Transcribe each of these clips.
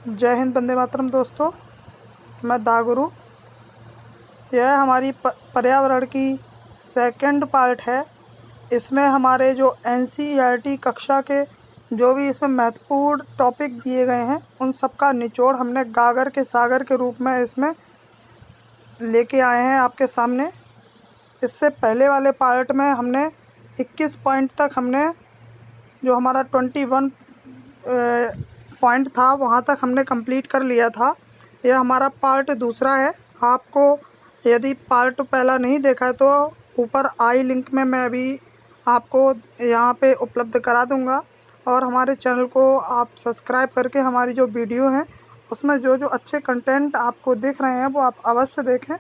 जय हिंद, वंदे मातरम। दोस्तों, मैं दागुरु। यह हमारी पर्यावरण की सेकंड पार्ट है। इसमें हमारे जो एनसीईआरटी कक्षा के जो भी इसमें महत्वपूर्ण टॉपिक दिए गए हैं उन सब का निचोड़ हमने गागर के सागर के रूप में इसमें लेके आए हैं आपके सामने। इससे पहले वाले पार्ट में हमने 21 पॉइंट तक हमने जो हमारा 21 पॉइंट था वहाँ तक हमने कंप्लीट कर लिया था। यह हमारा पार्ट दूसरा है। आपको यदि पार्ट पहला नहीं देखा है तो ऊपर आई लिंक में मैं अभी आपको यहाँ पे उपलब्ध करा दूँगा, और हमारे चैनल को आप सब्सक्राइब करके हमारी जो वीडियो हैं उसमें जो जो अच्छे कंटेंट आपको दिख रहे हैं वो आप अवश्य देखें।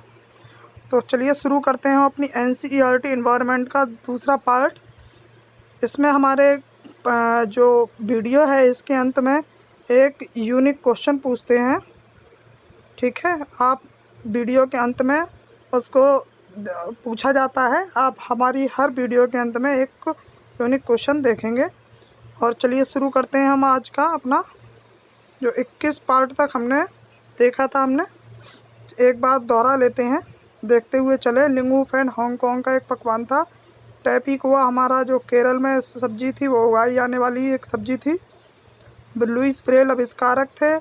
तो चलिए शुरू करते हैं अपनी एनसीईआरटी एनवायरनमेंट का दूसरा पार्ट। इसमें हमारे जो वीडियो है इसके अंत में एक यूनिक क्वेश्चन पूछते हैं। ठीक है, आप वीडियो के अंत में उसको पूछा जाता है। आप हमारी हर वीडियो के अंत में एक यूनिक क्वेश्चन देखेंगे। और चलिए शुरू करते हैं हम आज का अपना जो 21 पार्ट तक हमने देखा था। हमने एक बार दोहरा लेते हैं, देखते हुए चले। लिंगू फैन हांगकांग का एक पकवान था। टैपिकुआ हमारा जो केरल में सब्जी थी वो उगाई जाने वाली एक सब्जी थी। लुईस ब्रेल आविष्कारक थे,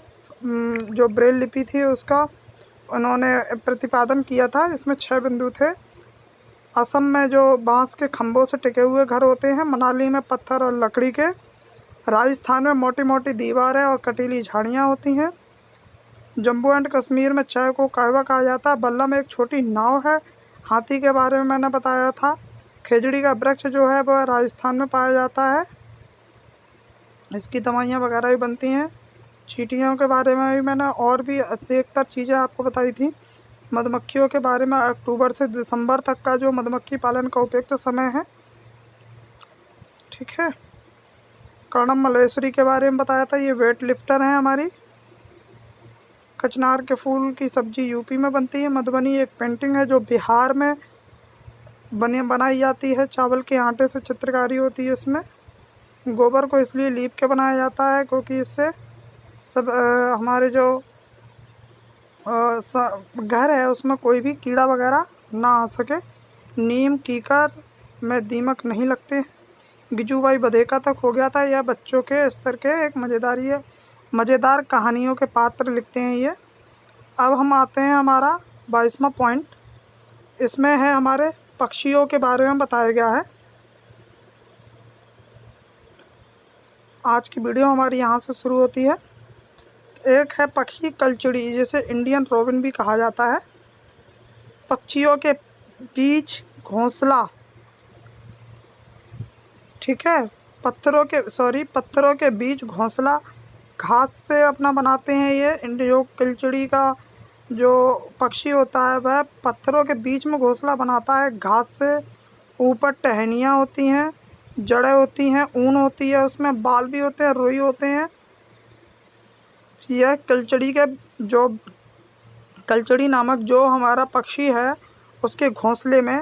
जो ब्रेल लिपि थी उसका उन्होंने प्रतिपादन किया था। इसमें 6 बिंदु थे। असम में जो बांस के खंभों से टिके हुए घर होते हैं, मनाली में पत्थर और लकड़ी के, राजस्थान में मोटी मोटी दीवारें और कटीली झाड़ियाँ होती हैं, जम्मू एंड कश्मीर में चाय को कहवा कहा जाता है, बल्ला में एक छोटी नाव है, हाथी के बारे में मैंने बताया था, खेजड़ी का वृक्ष जो है वह राजस्थान में पाया जाता है, इसकी दवाइयाँ वगैरह भी बनती हैं। चींटियों के बारे में भी मैंने और भी अधिकतर चीज़ें आपको बताई थी। मधुमक्खियों के बारे में अक्टूबर से दिसंबर तक का जो मधुमक्खी पालन का उपयुक्त समय है। ठीक है, कर्णम मलेश्वरी के बारे में बताया था, ये वेट लिफ्टर हैं हमारी। कचनार के फूल की सब्जी यूपी में बनती है। मधुबनी एक पेंटिंग है जो बिहार में बनाई जाती है। चावल के आटे से चित्रकारी होती है इसमें। गोबर को इसलिए लीप के बनाया जाता है क्योंकि इससे सब हमारे जो घर है उसमें कोई भी कीड़ा वगैरह ना आ सके। नीम कीकर में दीमक नहीं लगते हैं। गिजूबाई बधेका तक हो गया था। यह बच्चों के स्तर के एक मज़ेदार कहानियों के पात्र लिखते हैं ये। अब हम आते हैं हमारा 22वां पॉइंट। इसमें है हमारे पक्षियों के बारे में बताया गया है। आज की वीडियो हमारी यहाँ से शुरू होती है। एक है पक्षी कलचुड़ी, जिसे इंडियन रोबिन भी कहा जाता है। पक्षियों के बीच घोंसला, ठीक है, पत्थरों के बीच घोंसला घास से अपना बनाते हैं ये। जो कलचुड़ी का जो पक्षी होता है वह पत्थरों के बीच में घोंसला बनाता है घास से। ऊपर टहनियाँ होती हैं, जड़ें होती हैं, ऊन होती है, उसमें बाल भी होते हैं, रुई होते हैं। यह कलचड़ी नामक जो हमारा पक्षी है उसके घोंसले में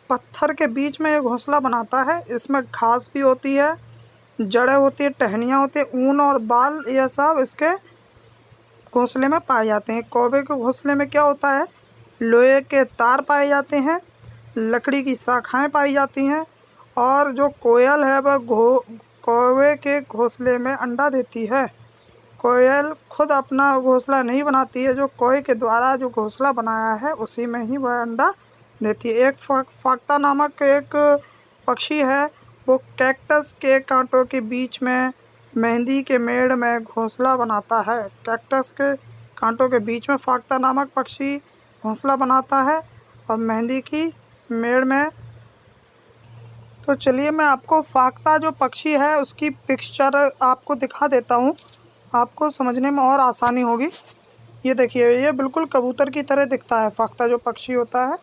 पत्थर के बीच में ये घोंसला बनाता है। इसमें घास भी होती है, जड़ें होती है, टहनियाँ होती है, ऊन और बाल, यह सब इसके घोंसले में पाए जाते हैं। कौवे के घोंसले में क्या होता है, लोहे के तार पाए जाते हैं, लकड़ी की शाखाएं पाई जाती हैं, और जो कोयल है वह कौवे के घोंसले में अंडा देती है। कोयल खुद अपना घोंसला नहीं बनाती है, जो कौवे के द्वारा जो घोंसला बनाया है उसी में ही वह अंडा देती है। एक फाख्ता नामक एक पक्षी है, वो कैक्टस के कांटों के बीच में मेहंदी के मेड़ में घोंसला बनाता है। कैक्टस के कांटों के बीच में फाख्ता नामक पक्षी घोंसला बनाता है और मेहंदी की मेड़ में। तो चलिए मैं आपको फाख्ता जो पक्षी है उसकी पिक्चर आपको दिखा देता हूँ, आपको समझने में और आसानी होगी। ये देखिए, ये बिल्कुल कबूतर की तरह दिखता है फाख्ता जो पक्षी होता है।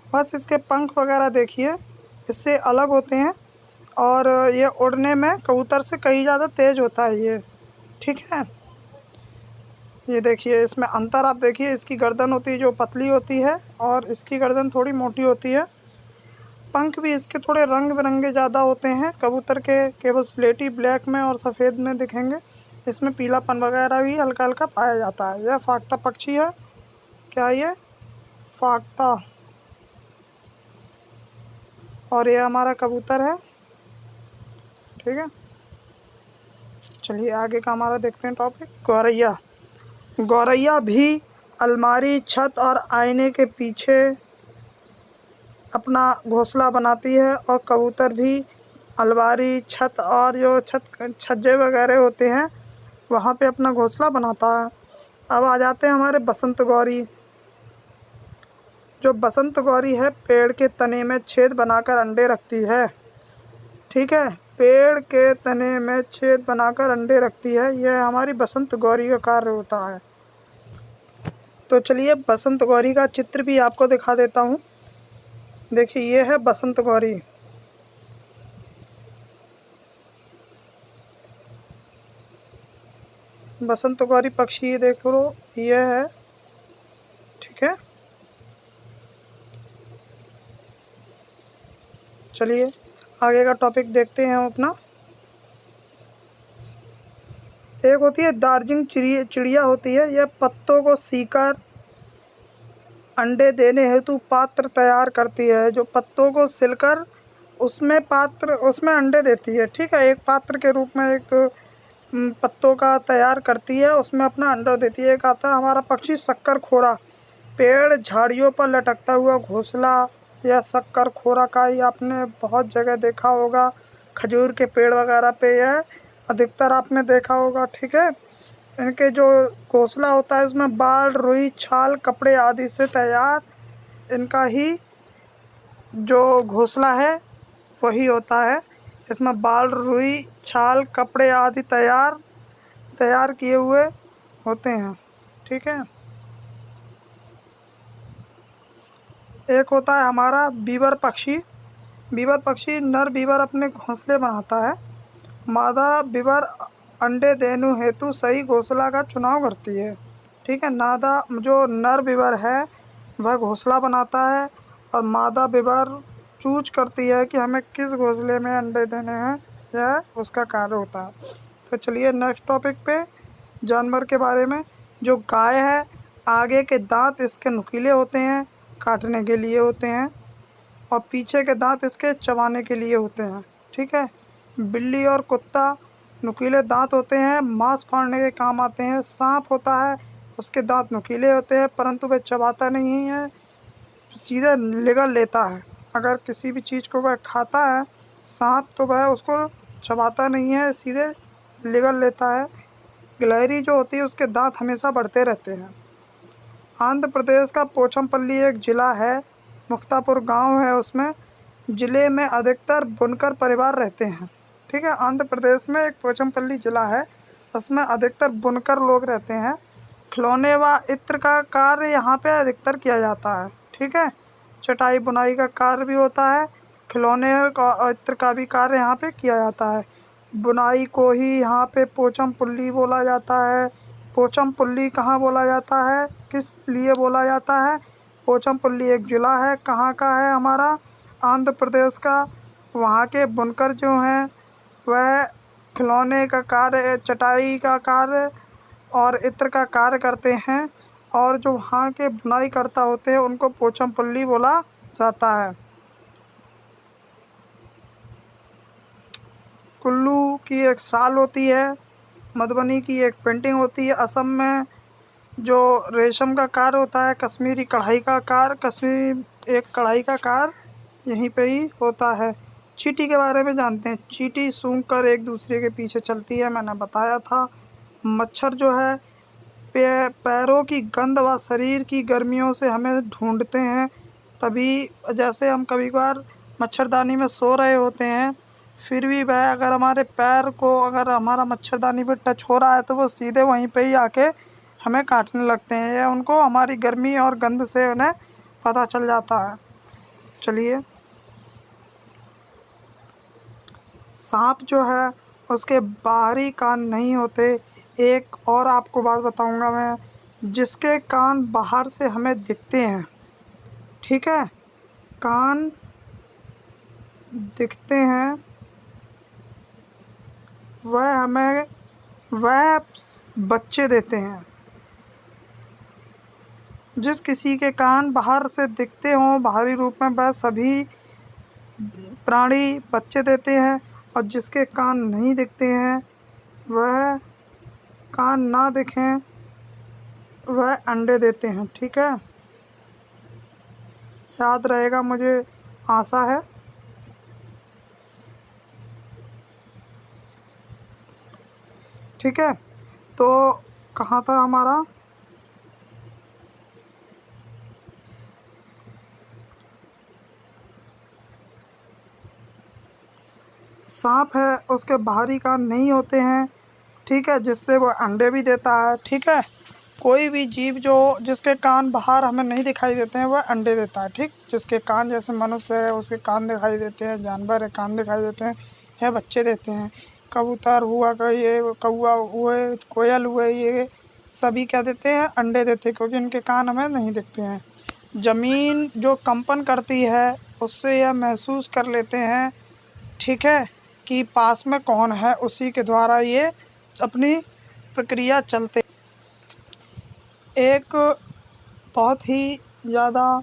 बस इसके पंख वगैरह देखिए इससे अलग होते हैं, और ये उड़ने में कबूतर से कहीं ज़्यादा तेज़ होता है ये। ठीक है, ये देखिए इसमें अंतर आप देखिए। इसकी गर्दन होती है जो पतली होती है और इसकी गर्दन थोड़ी मोटी होती है। पंख भी इसके थोड़े रंग बिरंगे ज़्यादा होते हैं। कबूतर के केवल स्लेटी ब्लैक में और सफ़ेद में दिखेंगे। इसमें पीलापन वगैरह भी हल्का हल्का पाया जाता है। यह फाख्ता पक्षी है। क्या ये? फाख्ता। और ये हमारा कबूतर है। ठीक है, चलिए आगे का हमारा देखते हैं टॉपिक। गौरैया। गौरैया भी अलमारी, छत और आईने के पीछे अपना घोंसला बनाती है, और कबूतर भी अलमारी, छत और जो छज्जे वगैरह होते हैं वहाँ पे अपना घोंसला बनाता है। अब आ जाते हैं हमारे बसंत गौरी। जो बसंत गौरी है पेड़ के तने में छेद बनाकर अंडे रखती है। ठीक है, पेड़ के तने में छेद बनाकर अंडे रखती है। यह हमारी बसंत गौरी का कार्य होता है। तो चलिए बसंत गौरी का चित्र भी आपको दिखा देता हूँ। देखिए ये है बसंत गौरी। बसंत गौरी पक्षी ये देख लो, ये है। ठीक है, चलिए आगे का टॉपिक देखते हैं हम अपना। एक होती है दार्जिलिंग चिड़िया होती है। यह पत्तों को सीकर अंडे देने हेतु पात्र तैयार करती है। जो पत्तों को सिलकर उसमें अंडे देती है। ठीक है, एक पात्र के रूप में एक पत्तों का तैयार करती है, उसमें अपना अंडा देती है। एक आता है हमारा पक्षी शक्कर खोरा। पेड़ झाड़ियों पर लटकता हुआ घोंसला या शक्कर खोरा का ही आपने बहुत जगह देखा होगा। खजूर के पेड़ वगैरह पे यह अधिकतर आपने देखा होगा। ठीक है, इनके जो घोंसला होता है उसमें बाल, रुई, छाल, कपड़े आदि से तैयार इनका ही जो घोंसला है वही होता है। इसमें बाल, रुई, छाल, कपड़े आदि तैयार किए हुए होते हैं। ठीक है, एक होता है हमारा बीवर पक्षी। बीवर पक्षी नर बीवर अपने घोंसले बनाता है। मादा बीवर अंडे देने हेतु सही घोंसला का चुनाव करती है। ठीक है, जो नर बीवर है वह घोंसला बनाता है, और मादा बीवर चूज करती है कि हमें किस घोंसले में अंडे देने हैं, यह उसका कार्य होता है। तो चलिए नेक्स्ट टॉपिक पे, जानवर के बारे में। जो गाय है, आगे के दांत इसके नुकीले होते हैं, काटने के लिए होते हैं, और पीछे के दांत इसके चबाने के लिए होते हैं। ठीक है, बिल्ली और कुत्ता नुकीले दांत होते हैं, मांस फाड़ने के काम आते हैं। सांप होता है, उसके दांत नुकीले होते हैं परंतु वह चबाता नहीं है, सीधे निगल लेता है। अगर किसी भी चीज़ को वह खाता है सांप, तो वह उसको चबाता नहीं है, सीधे निगल लेता है। गिलहरी जो होती है उसके दांत हमेशा बढ़ते रहते हैं। आंध्र प्रदेश का पोचमपल्ली एक ज़िला है, मुक्तापुर गांव है उसमें। ज़िले में अधिकतर बुनकर परिवार रहते हैं। ठीक है, आंध्र प्रदेश में एक पोचमपल्ली ज़िला है, उसमें अधिकतर बुनकर लोग रहते हैं। खिलौने व इत्र का कार्य यहाँ पे अधिकतर किया जाता है। ठीक है, चटाई बुनाई का कार्य भी होता है, खिलौने का इत्र का भी कार्य यहाँ पे किया जाता है। बुनाई को ही यहाँ पे पोचमपल्ली बोला जाता है। पोचमपल्ली कहाँ बोला जाता है, किस लिए बोला जाता है? पोचमपल्ली एक ज़िला है, कहाँ का है? हमारा आंध्र प्रदेश का। वहाँ के बुनकर जो हैं वह खिलौने का कार्य, चटाई का कार्य और इत्र का कार्य करते हैं, और जो वहाँ के बुनाई करता होते हैं उनको पोचमपल्ली बोला जाता है। कुल्लू की एक साल होती है, मधुबनी की एक पेंटिंग होती है, असम में जो रेशम का कार्य होता है, कश्मीरी कढ़ाई का कार्य, एक कढ़ाई का कार्य यहीं पे ही होता है। चींटी के बारे में जानते हैं। चींटी सूंघकर एक दूसरे के पीछे चलती है, मैंने बताया था। मच्छर जो है पैरों की गंध व शरीर की गर्मियों से हमें ढूंढते हैं। तभी जैसे हम कभी कभार मच्छरदानी में सो रहे होते हैं, फिर भी वह अगर हमारे पैर को, अगर हमारा मच्छरदानी पे टच हो रहा है तो वो सीधे वहीं पे ही आके हमें काटने लगते हैं। यह उनको हमारी गर्मी और गंध से उन्हें पता चल जाता है। चलिए, सांप जो है उसके बाहरी कान नहीं होते। एक और आपको बात बताऊंगा मैं, जिसके कान बाहर से हमें दिखते हैं। ठीक है, कान दिखते हैं, वह हमें वह बच्चे देते हैं। जिस किसी के कान बाहर से दिखते हों बाहरी रूप में, वह सभी प्राणी बच्चे देते हैं, और जिसके कान नहीं दिखते हैं, वह कान ना दिखें, वह अंडे देते हैं। ठीक है, याद रहेगा मुझे आशा है। ठीक है, तो कहाँ था हमारा? सांप है, उसके बाहरी कान नहीं होते हैं। ठीक है, जिससे वो अंडे भी देता है। ठीक है, कोई भी जीव जो जिसके कान बाहर हमें नहीं दिखाई देते हैं वह अंडे देता है। ठीक, जिसके कान, जैसे मनुष्य है उसके कान दिखाई देते हैं, जानवर है कान दिखाई देते हैं, यह बच्चे देते हैं। कबूतर हुआ, ये कौवा हुए, कोयल हुए, ये सभी क्या देते हैं? अंडे देते हैं, क्योंकि इनके कान हमें नहीं दिखते हैं। ज़मीन जो कंपन करती है उससे यह महसूस कर लेते हैं, ठीक है, कि पास में कौन है, उसी के द्वारा ये अपनी प्रक्रिया चलते। एक बहुत ही ज़्यादा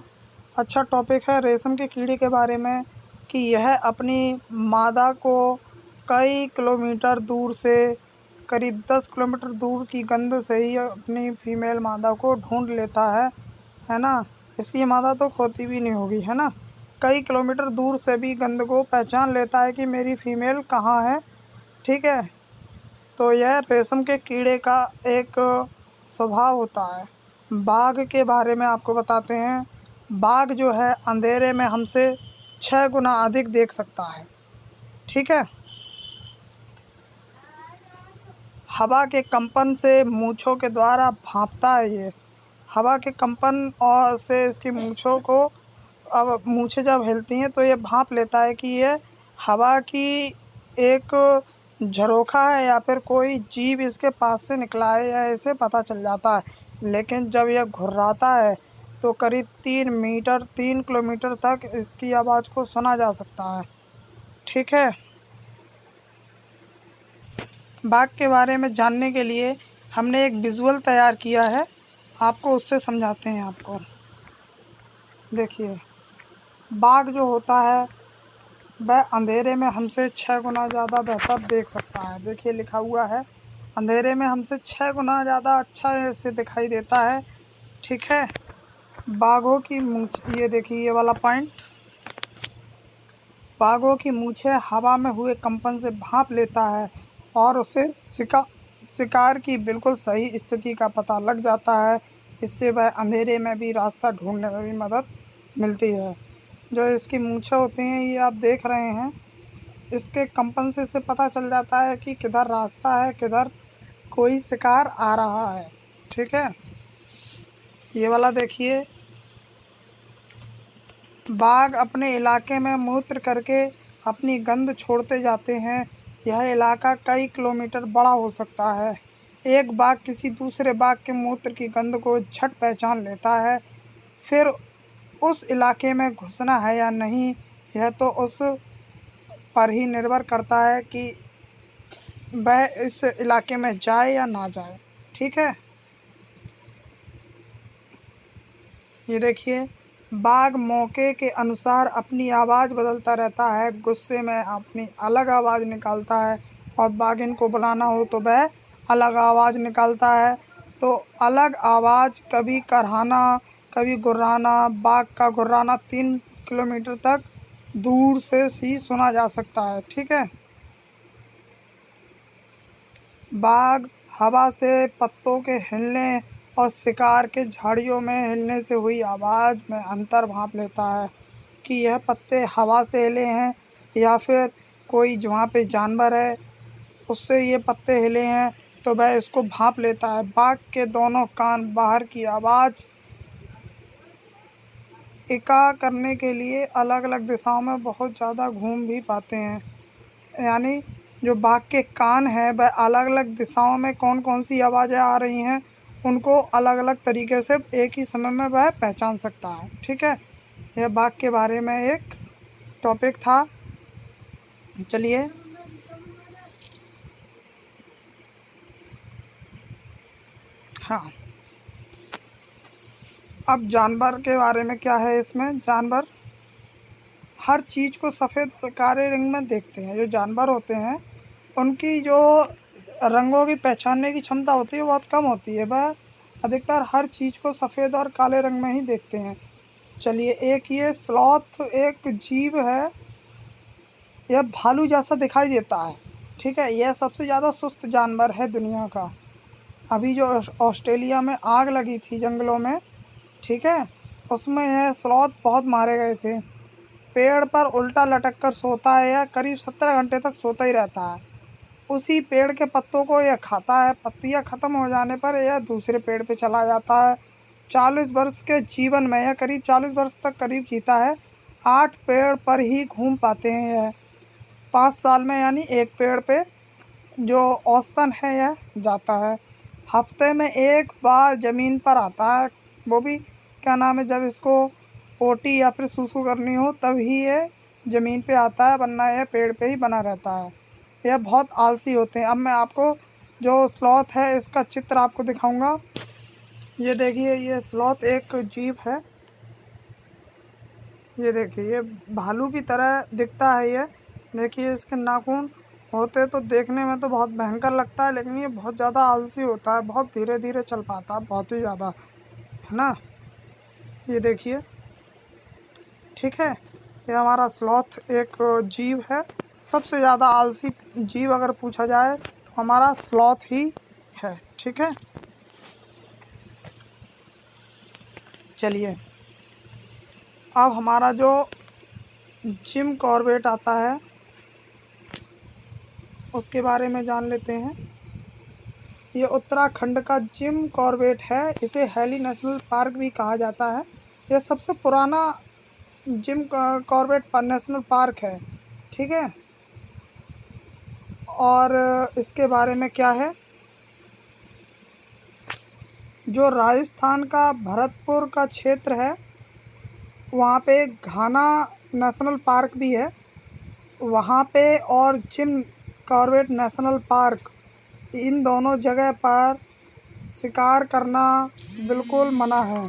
अच्छा टॉपिक है रेशम के कीड़े के बारे में, कि यह अपनी मादा को कई किलोमीटर दूर से, करीब 10 किलोमीटर दूर की गंध से ही अपनी फीमेल मादा को ढूंढ लेता है ना। इसकी मादा तो खोती भी नहीं होगी, है ना। कई किलोमीटर दूर से भी गंध को पहचान लेता है कि मेरी फीमेल कहाँ है। ठीक है, तो यह रेशम के कीड़े का एक स्वभाव होता है। बाघ के बारे में आपको बताते हैं। बाघ जो है अंधेरे में हमसे 6 गुना अधिक देख सकता है। ठीक है, हवा के कंपन से मूंछों के द्वारा भांपता है ये। हवा के कंपन और से इसकी मूंछों को, अब मूंछें जब हिलती हैं तो ये भांप लेता है कि ये हवा की एक झरोखा है या फिर कोई जीव इसके पास से निकला है, या इसे पता चल जाता है। लेकिन जब यह घुर्राता है तो करीब 3 किलोमीटर तक इसकी आवाज़ को सुना जा सकता है। ठीक है, बाघ के बारे में जानने के लिए हमने एक विजुअल तैयार किया है, आपको उससे समझाते हैं आपको। देखिए, बाघ जो होता है वह अंधेरे में हमसे 6 गुना ज़्यादा बेहतर देख सकता है। देखिए लिखा हुआ है, अंधेरे में हमसे 6 गुना ज़्यादा अच्छा से दिखाई देता है। ठीक है, बाघों की मूंछ, ये देखिए ये वाला पॉइंट, बाघों की मूंछें हवा में हुए कंपन से भांप लेता है और उसे शिकार की बिल्कुल सही स्थिति का पता लग जाता है। इससे वह अंधेरे में भी रास्ता ढूंढने में भी मदद मिलती है। जो इसकी मूंछें होती हैं ये आप देख रहे हैं, इसके कंपन से इसे पता चल जाता है कि किधर रास्ता है, किधर कोई शिकार आ रहा है। ठीक है, ये वाला देखिए, बाघ अपने इलाके में मूत्र करके अपनी गंध छोड़ते जाते हैं। यह इलाका कई किलोमीटर बड़ा हो सकता है। एक बाघ किसी दूसरे बाघ के मूत्र की गंध को झट पहचान लेता है। फिर उस इलाके में घुसना है या नहीं, यह तो उस पर ही निर्भर करता है कि वह इस इलाके में जाए या ना जाए। ठीक है, ये देखिए, बाघ मौके के अनुसार अपनी आवाज़ बदलता रहता है। गुस्से में अपनी अलग आवाज़ निकालता है, और बाघिन को बुलाना हो तो वह अलग आवाज़ निकालता है। तो अलग आवाज़, कभी करहाना, कभी गुर्राना। बाघ का गुर्राना 3 किलोमीटर तक दूर से ही सुना जा सकता है। ठीक है, बाघ हवा से पत्तों के हिलने और शिकार के झाड़ियों में हिलने से हुई आवाज़ में अंतर भांप लेता है, कि यह पत्ते हवा से हिले हैं या फिर कोई वहाँ पे जानवर है उससे ये पत्ते हिले हैं, तो वह इसको भांप लेता है। बाघ के दोनों कान बाहर की आवाज़ इका करने के लिए अलग अलग दिशाओं में बहुत ज़्यादा घूम भी पाते हैं। यानी जो बाघ के कान हैं वह अलग अलग दिशाओं में कौन कौन सी आवाज़ें आ रही हैं उनको अलग अलग तरीके से एक ही समय में वह पहचान सकता है। ठीक है, यह बाघ के बारे में एक टॉपिक था। चलिए, हाँ, अब जानवर के बारे में क्या है, इसमें जानवर हर चीज़ को सफ़ेद और काले रंग में देखते हैं। जो जानवर होते हैं उनकी जो रंगों की पहचानने की क्षमता होती है बहुत कम होती है, वह अधिकतर हर चीज़ को सफ़ेद और काले रंग में ही देखते हैं। चलिए, एक ये स्लॉथ एक जीव है, यह भालू जैसा दिखाई देता है। ठीक है, यह सबसे ज़्यादा सुस्त जानवर है दुनिया का। अभी जो ऑस्ट्रेलिया में आग लगी थी जंगलों में, ठीक है, उसमें यह स्लॉथ बहुत मारे गए थे। पेड़ पर उल्टा लटक कर सोता है, यह करीब 17 घंटे तक सोता ही रहता है। उसी पेड़ के पत्तों को यह खाता है। पत्तियां खत्म हो जाने पर यह दूसरे पेड़ पे चला जाता है। 40 वर्ष के जीवन में यह करीब 40 वर्ष तक करीब जीता है। 8 पेड़ पर ही घूम पाते हैं यह। 5 साल में यानी एक पेड़ पे जो औसतन है यह जाता है। हफ्ते में एक बार ज़मीन पर आता है, वो भी क्या नाम है, जब इसको पोटी या फिर सूसू करनी हो तब ही ये ज़मीन पे आता है, वरना यह पेड़ पे ही बना रहता है। यह बहुत आलसी होते हैं। अब मैं आपको जो स्लॉथ है इसका चित्र आपको दिखाऊंगा। ये देखिए, ये स्लॉथ एक जीव है। ये देखिए, ये भालू की तरह दिखता है। ये देखिए, इसके नाखून होते तो देखने में तो बहुत भयंकर लगता है, लेकिन ये बहुत ज़्यादा आलसी होता है, बहुत धीरे धीरे चल पाता है, बहुत ही ज़्यादा, है ना। ये देखिए, ठीक है, ये हमारा स्लॉथ एक जीव है। सबसे ज़्यादा आलसी जीव अगर पूछा जाए तो हमारा स्लॉथ ही है। ठीक है, चलिए, अब हमारा जो जिम कॉर्बेट आता है उसके बारे में जान लेते हैं। ये उत्तराखंड का जिम कॉर्बेट है। इसे हैली नेशनल पार्क भी कहा जाता है। यह सबसे पुराना जिम कॉर्बेट नेशनल पार्क है। ठीक है, और इसके बारे में क्या है, जो राजस्थान का भरतपुर का क्षेत्र है वहाँ पे घाना नेशनल पार्क भी है वहाँ पे, और जिम कॉर्बेट नेशनल पार्क, इन दोनों जगह पर शिकार करना बिल्कुल मना है।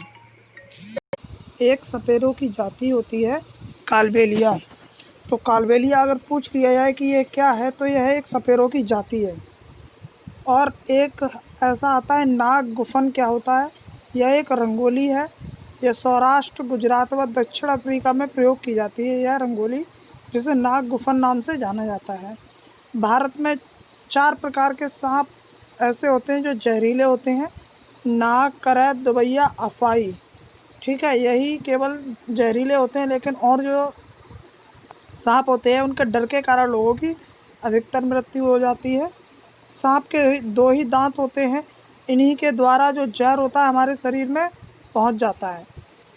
एक सपेरों की जाति होती है कालबेलिया। तो कालबेलिया अगर पूछ लिया जाए कि ये क्या है, तो यह एक सपेरों की जाति है। और एक ऐसा आता है नाग गुफन। क्या होता है, यह एक रंगोली है। यह सौराष्ट्र, गुजरात व दक्षिण अफ्रीका में प्रयोग की जाती है। यह रंगोली, जिसे नाग गुफन नाम से जाना जाता है। भारत में 4 प्रकार के सांप ऐसे होते हैं जो जहरीले होते हैं: नाग, करैत, दुबैया, अफाई। ठीक है, यही केवल जहरीले होते हैं, लेकिन और जो सांप होते हैं उनके डर के कारण लोगों की अधिकतर मृत्यु हो जाती है। सांप के 2 ही दांत होते हैं, इन्हीं के द्वारा जो जहर होता है हमारे शरीर में पहुंच जाता है।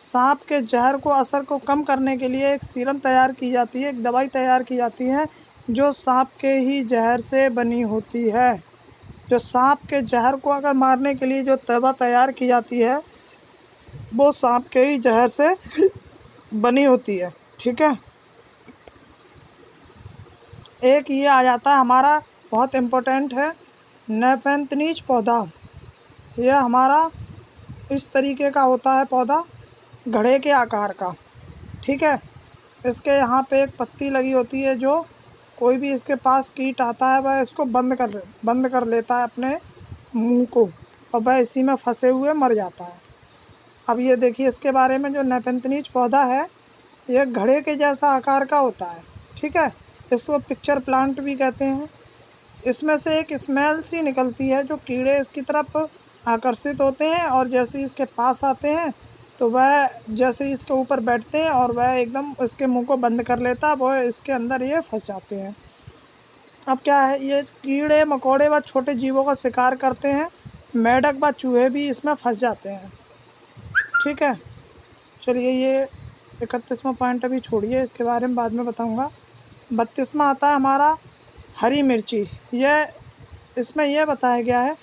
सांप के जहर को असर को कम करने के लिए एक सीरम तैयार की जाती है, एक दवाई तैयार की जाती है जो सांप के ही जहर से बनी होती है। जो सांप के जहर को अगर मारने के लिए जो दवा तैयार की जाती है वो सांप के ही जहर से बनी होती है। ठीक है, एक ये आ जाता है हमारा, बहुत इम्पोर्टेंट है, नेफेंथनीज पौधा। यह हमारा इस तरीके का होता है पौधा, घड़े के आकार का। ठीक है, इसके यहाँ पे एक पत्ती लगी होती है, जो कोई भी इसके पास कीट आता है वह इसको बंद कर लेता है अपने मुंह को, और वह इसी में फंसे हुए मर जाता है। अब ये देखिए, इसके बारे में, जो नेफेंथनीज पौधा है यह घड़े के जैसा आकार का होता है। ठीक है, इसको पिक्चर प्लांट भी कहते हैं। इसमें से एक स्मेल सी निकलती है, जो कीड़े इसकी तरफ आकर्षित होते हैं, और जैसे ही इसके पास आते हैं तो वह जैसे ही इसके ऊपर बैठते हैं और वह एकदम इसके मुंह को बंद कर लेता है, वह इसके अंदर ये फंस जाते हैं। अब क्या है, ये कीड़े मकोड़े व छोटे जीवों का शिकार करते हैं। मेंढक व चूहे भी इसमें फंस जाते हैं। ठीक है, चलिए, ये 31वां पॉइंट अभी छोड़िए, इसके बारे में बाद में बताऊंगा। 32वां आता है हमारा हरी मिर्ची। यह इसमें यह बताया गया है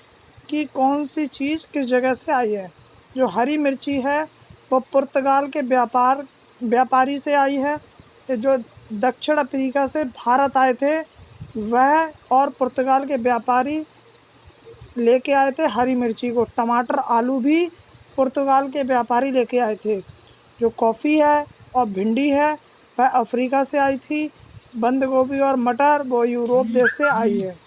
कि कौन सी चीज़ किस जगह से आई है। जो हरी मिर्ची है वो पुर्तगाल के व्यापारी से आई है। जो दक्षिण अफ्रीका से भारत आए थे वह, और पुर्तगाल के व्यापारी लेके आए थे हरी मिर्ची को। टमाटर आलू भी पुर्तगाल के व्यापारी लेके आए थे। जो कॉफ़ी है और भिंडी है वह अफ्रीका से आई थी। बंद गोभी और मटर वो यूरोप देश से आई है।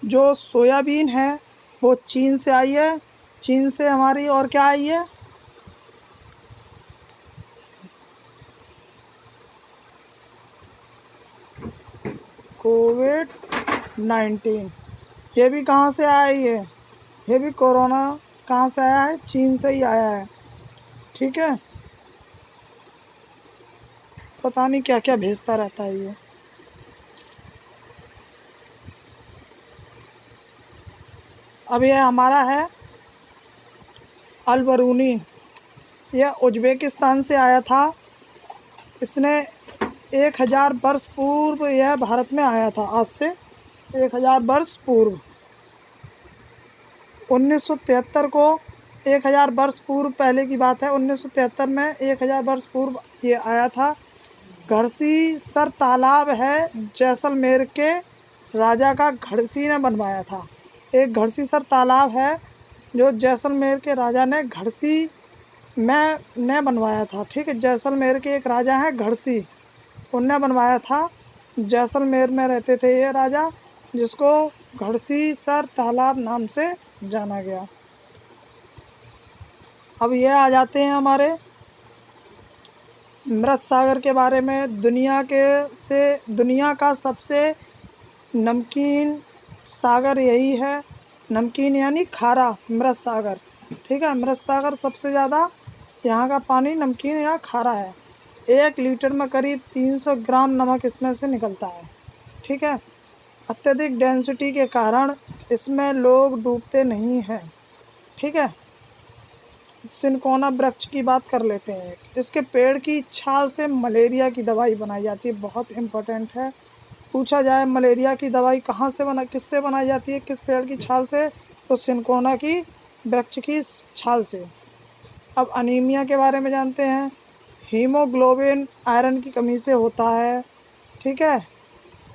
जो सोयाबीन है वो चीन से आई है। चीन से हमारी और क्या आई है, कोविड-19। ये भी कहाँ से आई है, ये भी कोरोना कहाँ से आया है, चीन से ही आया है। ठीक है, पता नहीं क्या क्या भेजता रहता है ये। अब ये हमारा है अल-बरूनी। यह उज़्बेकिस्तान से आया था। इसने 1000 वर्ष पूर्व यह भारत में आया था। आज से 1000 वर्ष पूर्व 1973 को, 1000 वर्ष पूर्व पहले की बात है। 1973 में 1000 वर्ष पूर्व ये आया था। घड़सी-सर तालाब है जैसलमेर के राजा का घड़सी ने बनवाया था। एक घड़सी-सर तालाब है जो जैसलमेर के राजा ने घड़सी में ने बनवाया था। ठीक है, जैसलमेर के एक राजा हैं घड़सी, उनने बनवाया था। जैसलमेर में रहते थे ये राजा, जिसको घड़सी-सर तालाब नाम से जाना गया। अब ये आ जाते हैं हमारे मृत सागर के बारे में। दुनिया का सबसे नमकीन सागर यही है। नमकीन यानी खारा, मृत सागर। ठीक है, मृत सागर सबसे ज़्यादा यहाँ का पानी नमकीन या खारा है। 1 लीटर में करीब 300 ग्राम नमक इसमें से निकलता है। ठीक है, अत्यधिक डेंसिटी के कारण इसमें लोग डूबते नहीं हैं। ठीक है, सिनकोना वृक्ष की बात कर लेते हैं। इसके पेड़ की छाल से मलेरिया की दवाई बनाई जाती है। बहुत इम्पोर्टेंट है, पूछा जाए मलेरिया की दवाई किससे बनाई जाती है, किस पेड़ की छाल से, तो सिनकोना की वृक्ष की छाल से। अब अनीमिया के बारे में जानते हैं। हीमोग्लोबिन आयरन की कमी से होता है। ठीक है,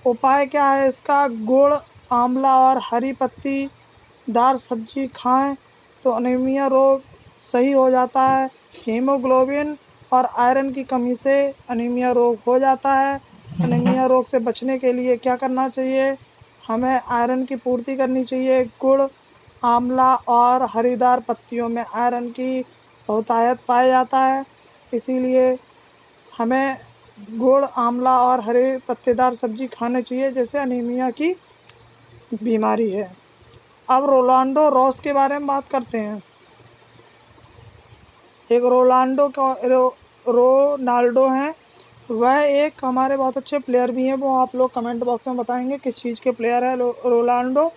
उपाय क्या है इसका, गुड़, आंवला और हरी पत्तीदार सब्जी खाएं तो अनीमिया रोग सही हो जाता है। हीमोग्लोबिन और आयरन की कमी से अनीमिया रोग हो जाता है। अनीमिया रोग से बचने के लिए क्या करना चाहिए, हमें आयरन की पूर्ति करनी चाहिए। गुड़, आंवला और हरीदार पत्तियों में आयरन की बहुतायत पाया जाता है, इसीलिए हमें गुड़, आंवला और हरे पत्तेदार सब्जी खाने चाहिए, जैसे अनीमिया की बीमारी है। अब रोनाल्डो रॉस के बारे में बात करते हैं। एक रोनाल्डो हैं, वह एक हमारे बहुत अच्छे प्लेयर भी हैं। वो आप लोग कमेंट बॉक्स में बताएंगे किस चीज़ के प्लेयर है रोनाल्डो।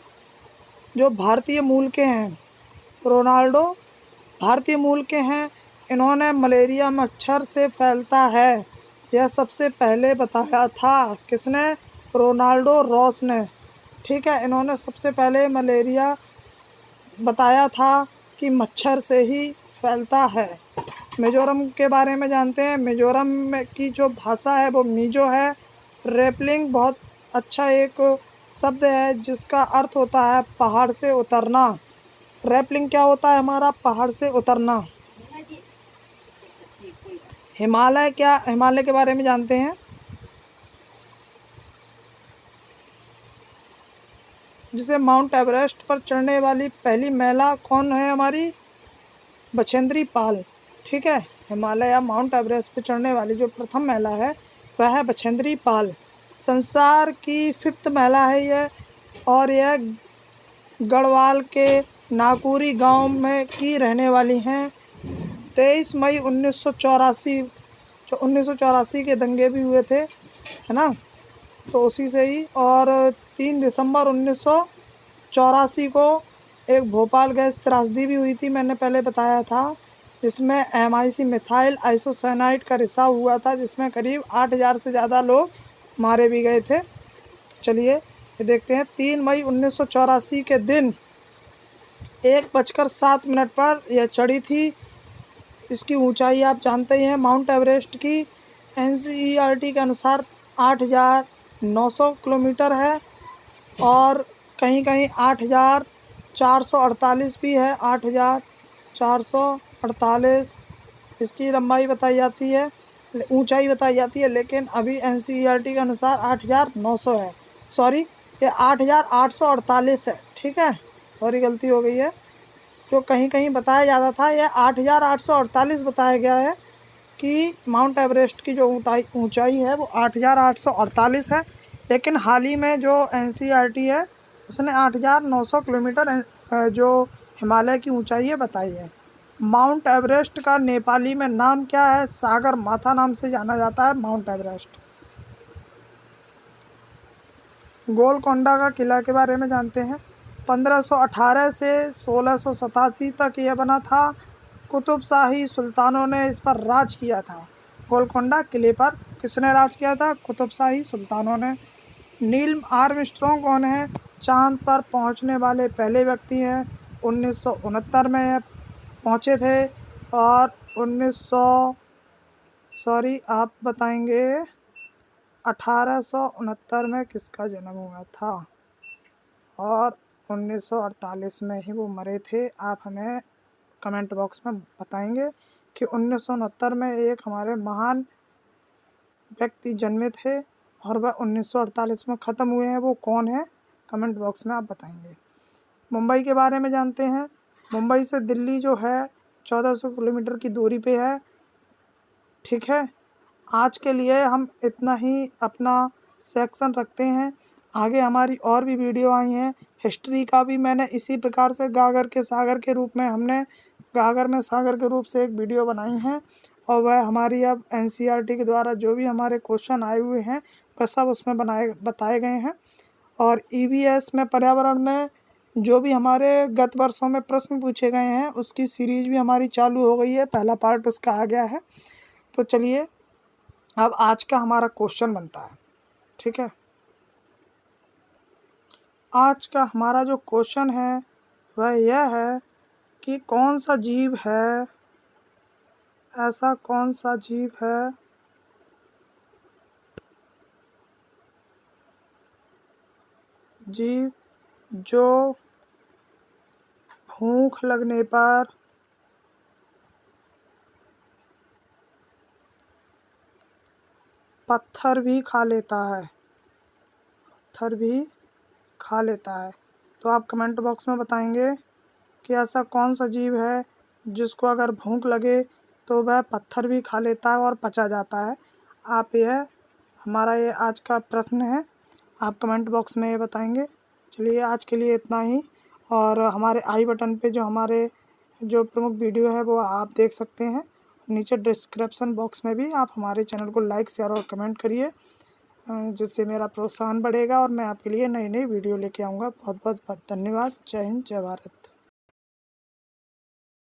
जो भारतीय मूल के हैं, रोनाल्डो भारतीय मूल के हैं। इन्होंने मलेरिया मच्छर से फैलता है यह सबसे पहले बताया था। किसने, रोनाल्डो रॉस ने। ठीक है, इन्होंने सबसे पहले मलेरिया बताया था कि मच्छर से ही फैलता है। मिज़ोरम के बारे में जानते हैं। मिज़ोरम में की जो भाषा है वो मिज़ो है। रैपलिंग बहुत अच्छा एक शब्द है जिसका अर्थ होता है पहाड़ से उतरना। रैपलिंग क्या होता है हमारा, पहाड़ से उतरना। हिमालय हिमालय के बारे में जानते हैं। जिसे माउंट एवरेस्ट पर चढ़ने वाली पहली महिला कौन है हमारी, बछेंद्री पाल। ठीक है, हिमालय या माउंट एवरेस्ट पर चढ़ने वाली जो प्रथम महिला है वह है बछेंद्री पाल। संसार की 5th महिला है यह, और यह गढ़वाल के नाकुरी गांव में की रहने वाली हैं। 23 मई 1984 के दंगे भी हुए थे, है ना, तो उसी से ही। और 3 दिसंबर 1984 को एक भोपाल गैस त्रासदी भी हुई थी, मैंने पहले बताया था, जिसमें MIC मिथाइल आइसोसाइनाइड का रिसाव हुआ था, जिसमें करीब 8000 से ज़्यादा लोग मारे भी गए थे। चलिए ये देखते हैं। 3 मई 1984 के दिन 1:07 पर यह चढ़ी थी। इसकी ऊंचाई आप जानते ही हैं माउंट एवरेस्ट की। NCERT के अनुसार 900 किलोमीटर है और कहीं कहीं 8,448 भी है। 8,448 इसकी लंबाई बताई जाती है, ऊंचाई बताई जाती है, लेकिन अभी NCERT के अनुसार 8,900 है। सॉरी, ये 8,848 है। ठीक है, सॉरी गलती हो गई है। जो कहीं कहीं बताया जाता था ये 8,848 बताया गया है कि माउंट एवरेस्ट की जो ऊंचाई है वो 8,848 है। लेकिन हाल ही में जो NCERT है उसने 8,900 किलोमीटर जो हिमालय की ऊंचाई है बताई है। माउंट एवरेस्ट का नेपाली में नाम क्या है? सागर माथा नाम से जाना जाता है माउंट एवरेस्ट। गोलकोंडा का किला के बारे में जानते हैं। 1518 से 1687 तक यह बना था। कुतुब शाही सुल्तानों ने इस पर राज किया था। गोलकोंडा किले पर किसने राज किया था? कुतुब शाही सुल्तानों ने। नील आर्मस्ट्रॉन्ग कौन है? चांद पर पहुंचने वाले पहले व्यक्ति हैं। 1969 में यह पहुंचे थे और आप बताएंगे 1869 में किसका जन्म हुआ था और 1948 में ही वो मरे थे। आप हमें कमेंट बॉक्स में बताएंगे कि 1969 में एक हमारे महान व्यक्ति जन्मे थे और वह 1948 में ख़त्म हुए हैं। वो कौन है? कमेंट बॉक्स में आप बताएंगे। मुंबई के बारे में जानते हैं। मुंबई से दिल्ली जो है 1400 किलोमीटर की दूरी पे है। ठीक है, आज के लिए हम इतना ही अपना सेक्शन रखते हैं। आगे हमारी और भी वीडियो आई हैं। हिस्ट्री का भी मैंने इसी प्रकार से गागर के सागर के रूप में हमने गागर में सागर के रूप से एक वीडियो बनाई है और वह हमारी अब NCERT के द्वारा जो भी हमारे क्वेश्चन आए हुए हैं वह सब उसमें बताए गए हैं। और EVS में पर्यावरण में जो भी हमारे गत वर्षों में प्रश्न पूछे गए हैं उसकी सीरीज भी हमारी चालू हो गई है। पहला पार्ट उसका आ गया है। तो चलिए अब आज का हमारा क्वेश्चन बनता है। ठीक है, आज का हमारा जो क्वेश्चन है वह यह है कि कौन सा जीव है, ऐसा कौन सा जीव है जीव जो भूख लगने पर पत्थर भी खा लेता है, पत्थर भी खा लेता है। तो आप कमेंट बॉक्स में बताएंगे कि ऐसा कौन सा जीव है जिसको अगर भूख लगे तो वह पत्थर भी खा लेता है और पचा जाता है। आप यह हमारा ये आज का प्रश्न है, आप कमेंट बॉक्स में ये बताएंगे। चलिए आज के लिए इतना ही। और हमारे आई बटन पे जो हमारे जो प्रमुख वीडियो है वो आप देख सकते हैं। नीचे डिस्क्रिप्शन बॉक्स में भी आप हमारे चैनल को लाइक शेयर और कमेंट करिए, जिससे मेरा प्रोत्साहन बढ़ेगा और मैं आपके लिए नई नई वीडियो लेके आऊँगा। बहुत बहुत धन्यवाद। जय हिंद, जय भारत।